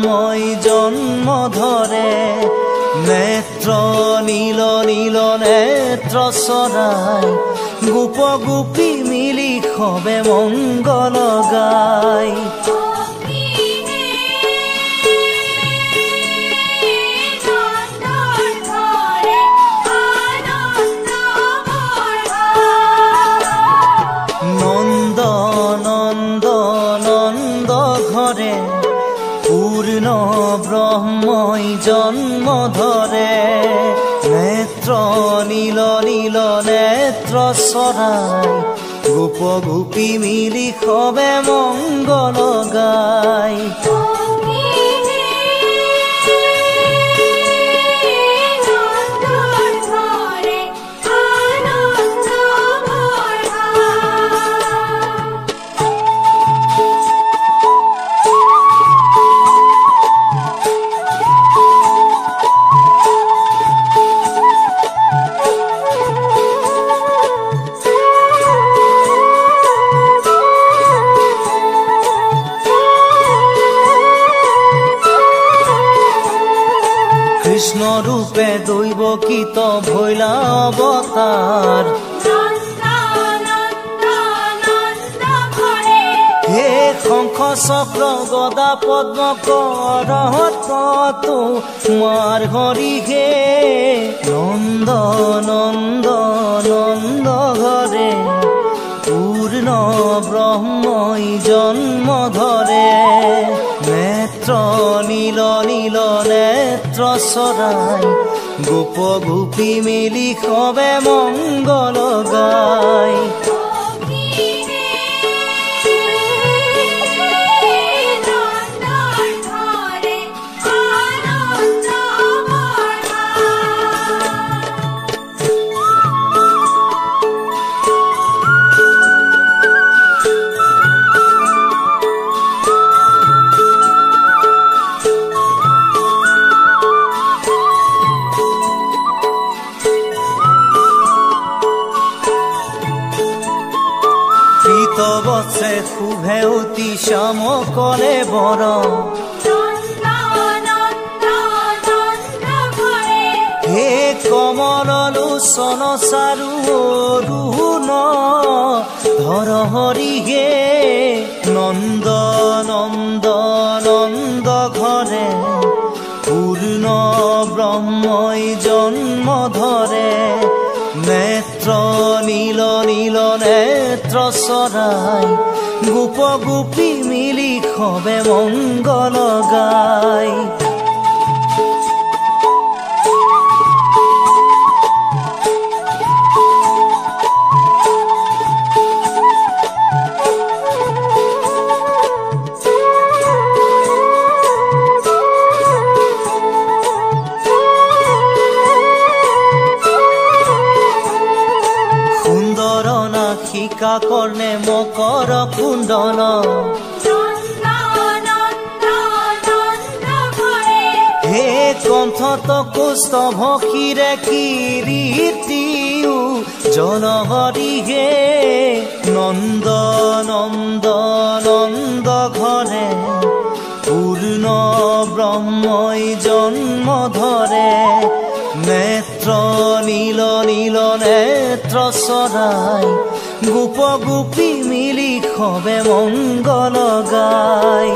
ব্ৰহ্মই জন্ম ধৰে নেত্ৰ নীল নীল নেত্ৰ চৰাই গোপ গোপী মিলি সবে মংগল গায় পূৰ্ণ ব্ৰহ্মই জন্ম ধৰে নেত্ৰ নীল নীল নেত্ৰ চৰাই গোপ গোপী মিলি সবে মংগল গায় কৃষ্ণ রূপে দৈবকীত ভৈলা অবতার হে শঙ্খ চক্র গদা পদ্ম করহত তোমার হরি হে নন্দ নন্দ নন্দ ঘরে পূর্ণ ব্রহ্মই জন্ম ধরে নেত্র নীল নীল নেত্র চৰাই গোপ গোপী মিলি সবে মংগল গায় বছে শুভে অতি শ্যাম কলে বৰ হে কমল লোচন চাৰু অৰুণ ধৰ হৰি হে নন্দ নন্দ নন্দ ঘৰে পূৰ্ণ ব্ৰহ্মই জন্ম ধৰে নেত্ৰ নীল নীল নেত্ৰ চৰাই গোপ গোপী মিলি সবে মংগল গায় শিকা কৰ্ণে মকৰ কুণ্ডল হে কণ্ঠত কুষ্ঠ ভক্ষীৰে কিৰীতিও জন হৰি হে নন্দ নন্দ নন্দ ঘৰে পূৰ্ণ ব্ৰহ্মই জন্ম ধৰে নেত্ৰ নীল নীল নেত্ৰ চৰাই গোপ গোপী মিলি সবে মংগল গায়